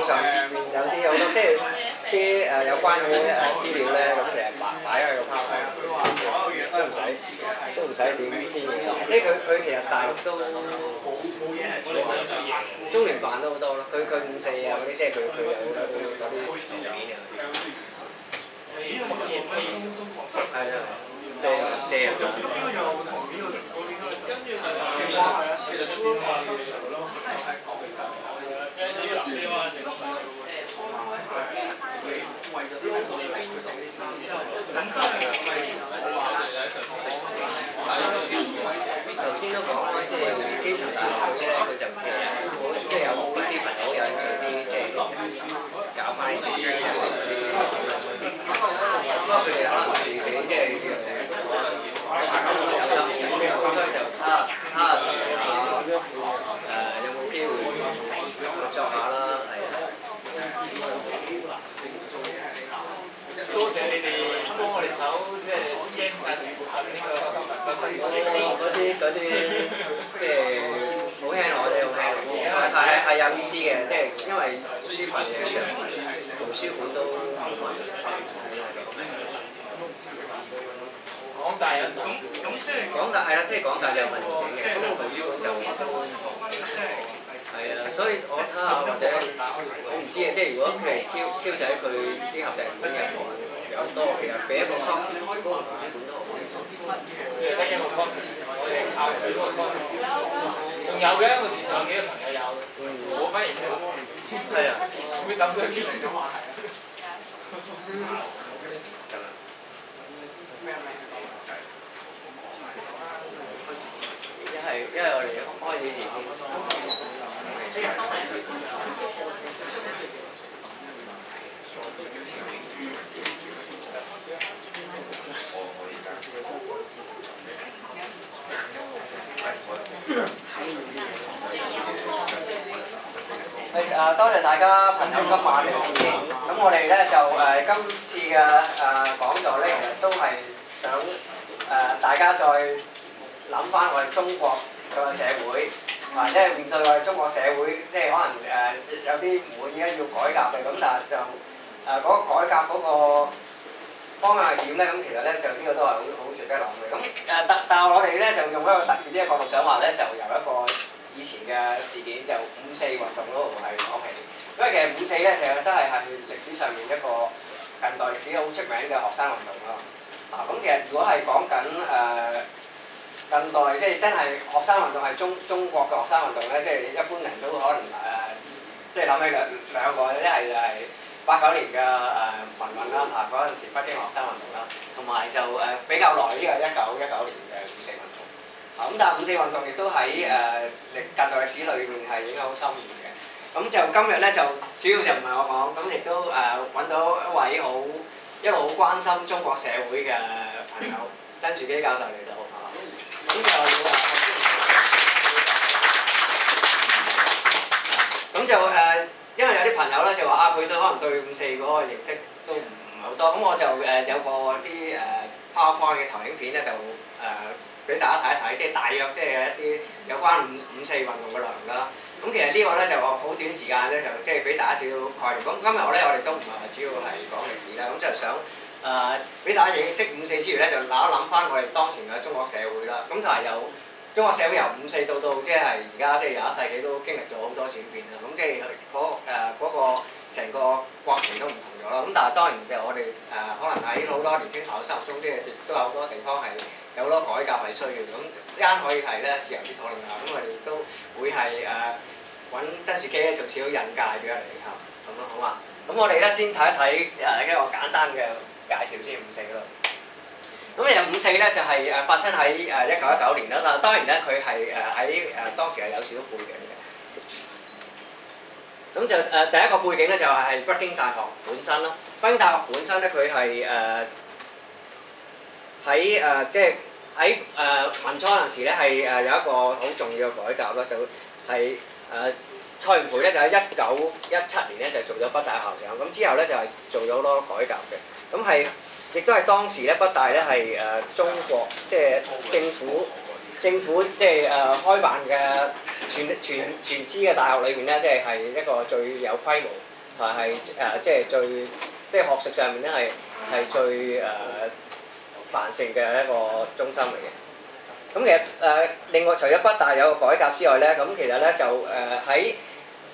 網上面有啲好多即係啲有關嘅資料咧，咁其實擺喺個 PowerPoint 都唔使點編嘅，即係佢其實大陸都中聯辦都好多咯，佢54啊嗰啲，即係佢有嗰啲片啊。係啊，借入咗。頭先都講啦，即係基層大學咧，佢就即係有啲朋友好有興趣啲，即係搞翻自己嗰啲。不過佢哋可能自己即係有時都有心，所以就睇下遲下有冇機會合作下啦，係啊。多謝你哋幫我哋手，即係 scan 曬成呢個新資料。嗰啲即係好輕我哋好輕，但係有意思嘅，即係因為呢份嘢就圖書館都冇問題。港大有咁即係港大係啊，即係港大就有文件嘅，公共圖書館就係啊，所以我睇下或者我唔知啊，即係如果譬如 Q 仔佢啲合訂本有多，其實俾一個 copy 公共圖書館都好。即係得一個 copy，我哋靠佢嗰個 copy。仲有嘅，我哋仲有幾個朋友有，我反而冇。係啊，會抌咗出嚟嘅話題。一係我哋開始先。多謝大家朋友今晚嚟支持。咁我哋咧就今次嘅講座咧，其實都係想大家再諗翻我哋中國個社會，即係面對我哋中國社會，即係可能有啲唔滿意要改革嘅，咁但係就嗰個改革嗰個方向係點咧？咁其實咧就呢個都係好值得諗嘅。咁但係我哋咧就用一個特別啲嘅角度想話咧，就由一個以前嘅事件就5·4運動嗰度係講起。因為其實5·4咧成日都係歷史上面一個近代歷史好出名嘅學生運動咯。咁其實如果係講緊近代即係真係學生運動係中國嘅學生運動咧，即係一般人都可能即係諗起兩個，一係就係89年嘅民運啦，嗰陣時北京學生運動啦，同埋就比較耐呢個1919年嘅5·4運動。咁但係5·4運動亦都喺近代歷史裏面係影響好深遠嘅。咁就今日咧就主要就唔係我講，咁亦都揾到一位一路好關心中國社會嘅朋友曾樹基教授嚟到。咁就因為有啲朋友咧就話佢都可能對5·4嗰個認識都唔係好多，咁我就有個啲PowerPoint 嘅投影片咧就俾大家睇一睇，即係大約即係一啲有關5·4運動嘅內容啦。咁其實呢個咧就好短時間咧，就即係俾大家少少概念。咁今日我哋都唔係主要係講歷史啦，咁就想俾大家認識5·4之餘咧，就諗翻我哋當前嘅中國社會啦。咁同埋有中國社會由5·4到即係而家即係21世紀都經歷咗好多轉變啦。咁即係嗰個成個過程都唔同咗啦。咁但係當然就我哋可能喺好多年輕朋友心目中，即係亦都有好多地方係有好多改革係需要。咁一陣可以係咧自由啲討論下。咁我哋都會係揾曾樹基咧做少少引介俾我哋嚇，咁咯好嘛？咁我哋咧先睇一睇一個簡單嘅介紹先5·4嗰度。咁其實5·4咧就係發生喺1919年啦，但當然咧佢係喺當時係有少少背景嘅。咁就第一個背景咧就係北京大學本身啦。北京大學本身咧佢係喺即係喺民初嗰陣時咧係有一個好重要嘅改革啦，就係蔡元培咧就喺1917年咧就做咗北大校長，咁之後咧就係做咗好多改革嘅，咁係亦都係當時咧北大咧係中國即係政府即係開辦嘅全資嘅大學裏面咧，即係一個最有規模係即係最即係學術上面咧係最繁盛嘅一個中心嚟嘅。咁其實另外除咗北大有個改革之外咧，咁其實咧就喺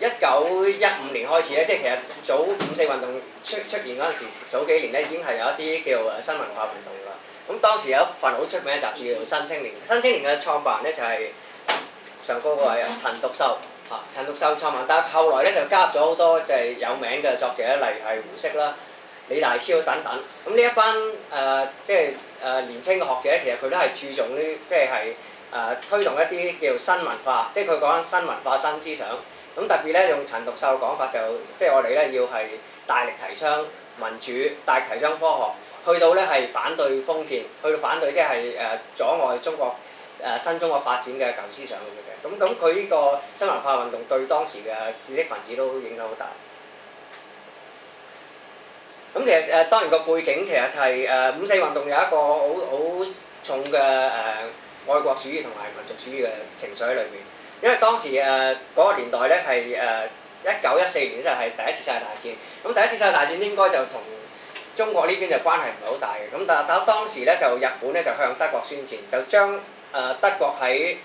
1915年開始咧，即係其實早五四運動出現嗰陣時，早幾年咧已經係有一啲叫新文化運動㗎啦。咁當時有一份好出名嘅雜誌叫做《新青年》，《新青年》嘅創辦人咧就係上高嗰位陳獨秀嚇，陳獨秀創辦，但係後來咧就加入咗好多就係有名嘅作者，例如係胡適啦、李大釗等等。咁呢一班即係年青嘅學者，其實佢都係注重呢，即係推動一啲叫新文化，即係佢講緊新文化新思想。咁特別咧用陳獨秀嘅講法就，即係我哋咧要係大力提倡民主，大力提倡科學，去到咧係反對封建，去到反對即係阻礙中國新中國發展嘅舊思想咁嘅。咁佢呢個新文化運動對當時嘅知識分子都影響好大。咁其實當然個背景其實係五四運動有一個好重嘅愛國主義同埋民族主義嘅情緒喺裏面。因為當時嗰個年代咧係1914年就係第一次世界大戰，咁第一次世界大戰應該就同中國呢邊就關係唔係好大嘅，咁但係當時咧就日本咧就向德國宣戰，就將德國喺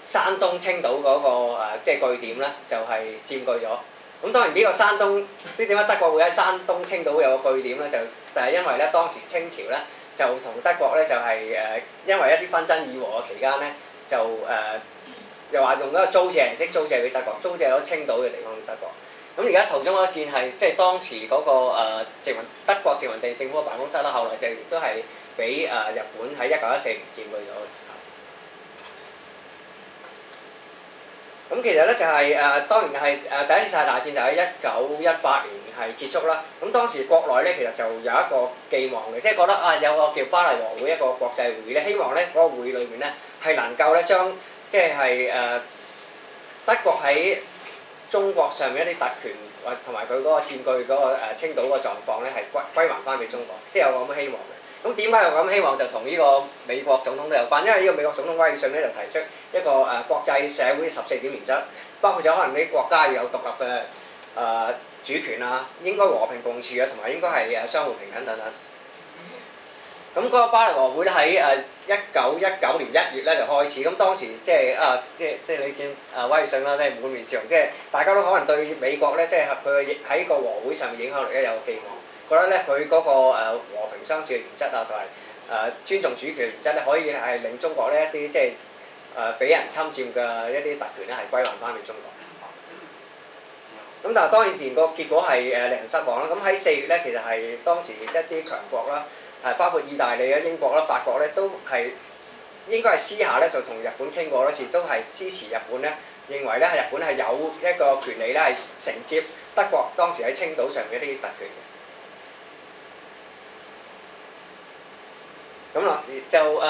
山東青島嗰個即係據點咧就係佔據咗。咁當然呢個山東點解德國會喺山東青島有個據點咧？就係因為咧當時清朝咧就同德國咧就係因為一啲紛爭議和嘅期間咧就又話用一個租借形式租借俾德國，租借咗青島嘅地方俾德國。咁而家圖中嗰件係即係當時嗰個德國殖民地政府嘅辦公室啦，後來就亦都係俾日本喺1914年佔據咗。咁其實咧就係當然係第一次世界大戰就喺1918年係結束啦。咁當時國內咧其實就有一個寄望嘅，即係覺得有個叫巴黎和會一個國際會議咧，希望咧嗰個會裏面咧係能夠咧將即係德國喺中國上面一啲特權或同埋佢嗰個佔據嗰個青島個狀況咧係歸還翻俾中國，先有咁嘅希望嘅。咁點解有咁希望就同呢個美國總統都有關，因為呢個美國總統威爾遜咧就提出一個國際社會14點原則，包括咗可能啲國家要有獨立嘅主權啊，應該和平共處啊，同埋應該係相互平等等等。咁嗰個巴黎和會咧喺1919年1月咧就開始，咁當時即係你見威爾遜啦，即係滿面笑容，即係大家都可能對美國咧，即係佢喺個和會上面影響力咧有寄望，覺得咧佢嗰個和平相處嘅原則啊，同埋尊重主權嘅原則咧，可以係令中國呢一啲即係俾人侵佔嘅一啲特權咧係歸還翻俾中國。咁但係當然個結果係令人失望啦。咁喺4月咧，其實係當時一啲強國啦。包括意大利啦、英國啦、法國咧，都係應該係私下咧就同日本傾過多次，都係支持日本咧，認為咧日本係有一個權利咧係承接德國當時喺青島上嘅一啲特權嘅。咁啦，就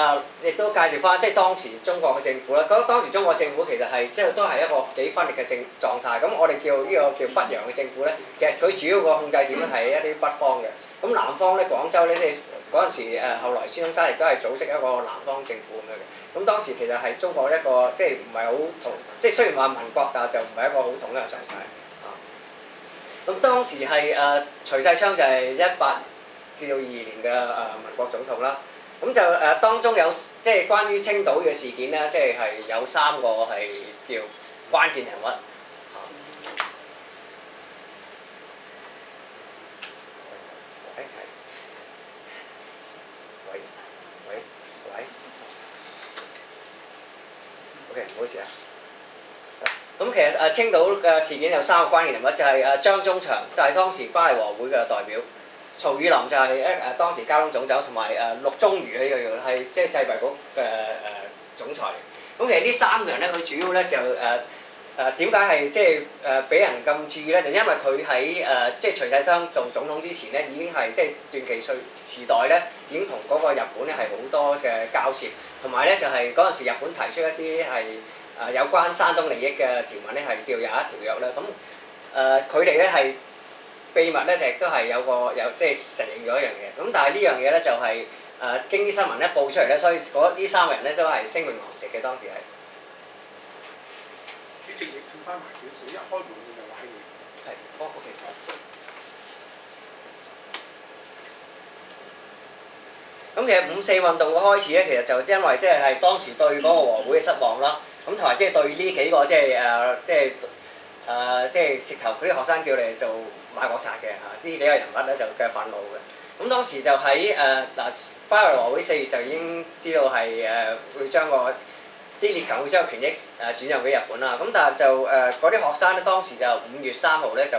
亦都介紹翻即係當時中國嘅政府啦。覺得當時中國政府其實係即係都係一個幾分裂嘅狀態。咁我哋叫呢個叫北洋嘅政府咧，其實佢主要個控制點咧係一啲北方嘅。咁南方咧，廣州咧，即係嗰陣時後來孫中山亦都係組織一個南方政府咁樣嘅。咁當時其實係中國一個即係唔係好統，即係雖然話民國，但係就唔係一個好統一嘅狀態。咁當時係徐世昌就係18至到22年嘅民國總統啦。咁就當中有即係關於青島嘅事件咧，即係有3個係叫關鍵人物。OK， 唔好意思啊。咁其實青島嘅事件有3個關鍵人物，就係張宗祥，就係當時巴黎和會嘅代表；曹汝霖就係當時交通總長，同埋陸宗輿呢個叫係即係製幣局嘅總裁。咁其實呢3個人咧，佢主要咧就點解係即係俾人咁注意咧？就因為佢喺即係徐世昌做總統之前咧，已經係即係段祺瑞時代咧，已經同嗰個日本咧係好多嘅交涉，同埋咧就係嗰陣時日本提出一啲係有關山東利益嘅條文咧，係叫廿一條約啦。咁佢哋咧係秘密咧，就亦都係有即係承認咗一樣嘢。咁但係呢樣嘢咧就係經啲新聞咧報出嚟咧，所以呢3個人咧都係聲名狼藉嘅，當時係。主席亦退翻埋少少，一開門就話係係，OK。咁其實五四運動嘅開始咧，其實就因為即係當時對嗰個和會嘅失望啦，咁同埋即係對呢幾個即係直頭嗰啲學生叫你做賣國賊嘅呢幾個人物咧就嘅憤怒嘅。咁當時就喺巴黎和會4月就已經知道係會將啲列強會將個權益轉讓俾日本啦。咁但係就嗰啲學生咧，當時就5月3號咧就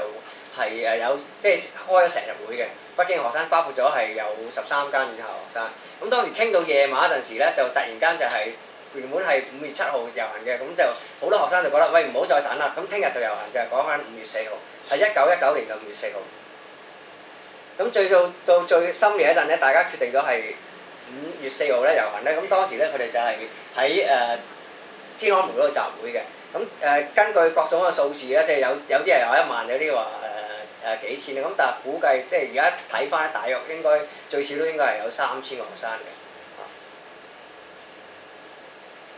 係有即係開咗成日會嘅。北京嘅學生包括咗係有13間以下學生。咁當時傾到夜晚嗰陣時咧，就突然間就係原本係5月7號遊行嘅，咁就好多學生就覺得喂唔好再等啦，咁聽日就遊行就係講緊5月4號，係1919年嘅5月4號。咁到最深夜一陣咧，大家決定咗係5月4號咧遊行咧。咁當時咧佢哋就係喺天安門嗰度集會嘅。咁根據各種嘅數字咧，即係有啲係有1萬，有啲話幾千。咁但係估計即係而家睇翻，大約應該最少都應該係有3000個學生嘅。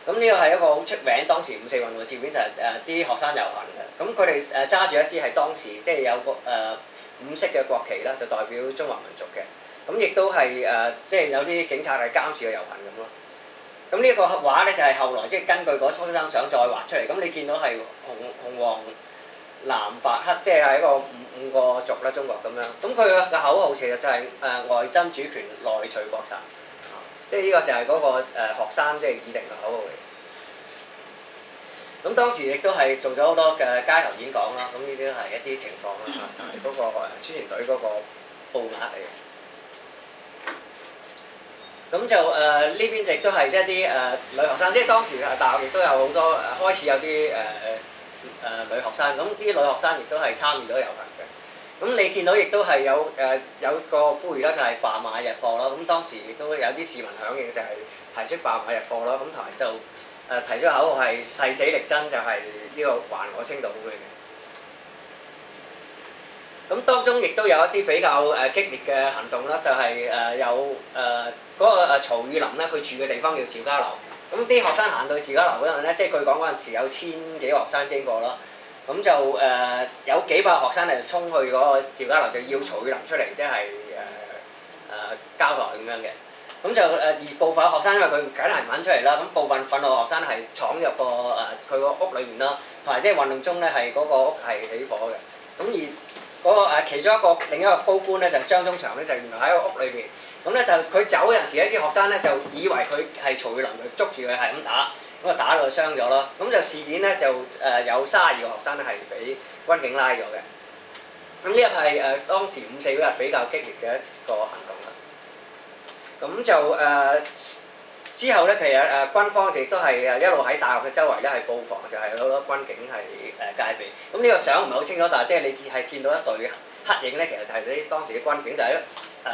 咁呢個係一個好出名當時五四運動嘅照片，就係啲學生遊行嘅。咁佢哋揸住一支係當時即係有個5色嘅國旗啦，就代表中華民族嘅。咁亦都係即係有啲警察係監視個遊行咁咯。咁呢一個畫咧就係後來即係根據嗰張相再畫出嚟。咁你見到係紅黃藍白黑，即係一個五個族啦，中國咁樣。咁佢嘅口號其實就係外爭主權，內取國產。即係呢個就係嗰個學生即係擬定嘅口號嚟。咁當時亦都係做咗好多嘅街頭演講啦。咁呢啲都係一啲情況啦，同埋嗰個宣傳隊嗰個報額嚟嘅。咁就呢邊亦都係一啲女學生，即係當時大學亦都有好多開始有啲女學生。咁啲女學生亦都係參與咗遊行嘅。咁你見到亦都係有個呼籲啦，就係罷買日貨啦。咁當時亦都有啲市民響應，就係提出罷買日貨啦。咁同埋就提出口號係誓死力爭，就係呢個還我青島咁樣嘅。咁當中亦都有一啲比較激烈嘅行動啦，就係有嗰個曹雨林咧，佢住嘅地方叫趙家樓。咁啲學生行到趙家樓嗰陣咧，即係據講嗰陣時有1000幾個學生經過啦。咁就有幾百學生咧就衝去嗰個趙家樓，就要曹雨林出嚟，即係交代咁樣嘅。咁就而部分學生因為佢梗係唔肯出嚟啦，咁部分憤怒學生係闖入佢個屋裏面啦，同埋即係運動中咧係嗰個屋係起火嘅。咁而嗰個其中另一個高官咧就張宗祥咧就原來喺個屋裏邊。咁咧就佢走嗰陣時咧，啲學生咧就以為佢係曹雨林，就捉住佢係咁打。咁啊打到佢傷咗啦，咁就事件咧就有32個學生咧係俾軍警拉咗嘅。咁呢一係當時5四嗰日比較激烈嘅一個行動啦。咁就之後咧，其實軍方亦都係一路喺大學嘅周圍咧係佈防，就係好多軍警係戒備。咁呢個相唔係好清楚，但係即係你係見到一隊黑影咧，其實就係啲當時嘅軍警就喺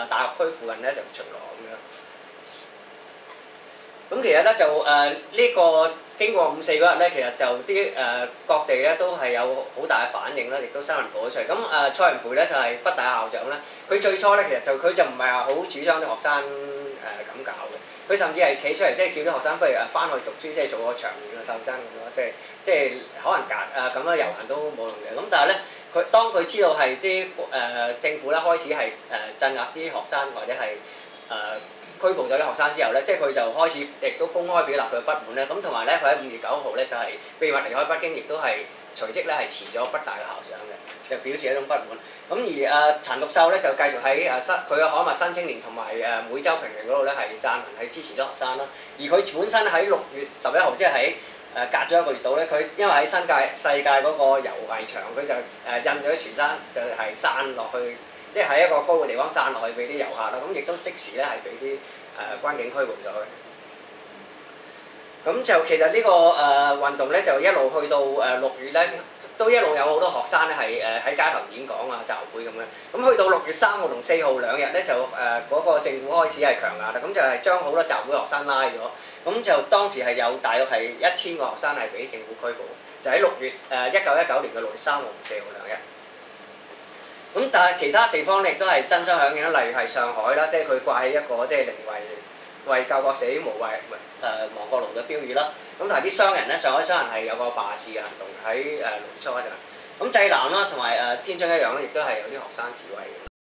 大學區附近咧就巡邏咁樣。咁其實咧就呢個經過5四嗰日咧，其實就啲各地咧都係有好大嘅反應啦，亦都新聞報咗出嚟。咁蔡元培咧就係北大校長咧，佢最初咧其實佢就唔係話好主張啲學生咁搞嘅，佢甚至係企出嚟即係叫啲學生不如翻去讀書，即係做個長遠嘅鬥爭咁咯，即係可能咁樣遊行都冇用嘅。咁但係咧當佢知道係啲政府咧開始係鎮壓啲學生或者係拘捕咗啲學生之後咧，即係佢就開始亦都公開表達佢嘅不滿咧。咁同埋咧，佢喺5月9號咧就係秘密離開北京，亦都係隨即咧係辭咗北大嘅校長嘅，就表示一種不滿。咁而陳獨秀咧就繼續喺佢嘅刊物《新青年》同埋每週評論嗰度咧係撰文係支持咗學生啦。而佢本身喺6月11號，即係喺隔咗1個月度咧，佢因為喺世界嗰個遊藝場，佢就印咗全山就係散落去。即係喺一個高嘅地方散落去俾啲遊客啦，咁亦都即時咧係俾啲軍警拘捕咗嘅。咁就其實呢個運動咧就一路去到6月咧，都一路有好多學生咧係喺街頭演講啊、集會咁樣。咁去到6月3號同4號2日咧就嗰個政府開始係強硬啦，咁就係將好多集會學生拉咗。咁就當時係有大約係1000個學生係俾政府拘捕，就喺1919年嘅6月3號同4號2日。咁但係其他地方亦都係爭相響應啦，例如係上海啦，即係佢掛起一個即係寧為救國死無為亡國奴嘅標語啦。咁同埋啲商人咧，上海商人係有個罷市嘅行動喺6月初嗰陣。咁濟南啦同埋天津一樣咧，亦都係有啲學生自衛嘅。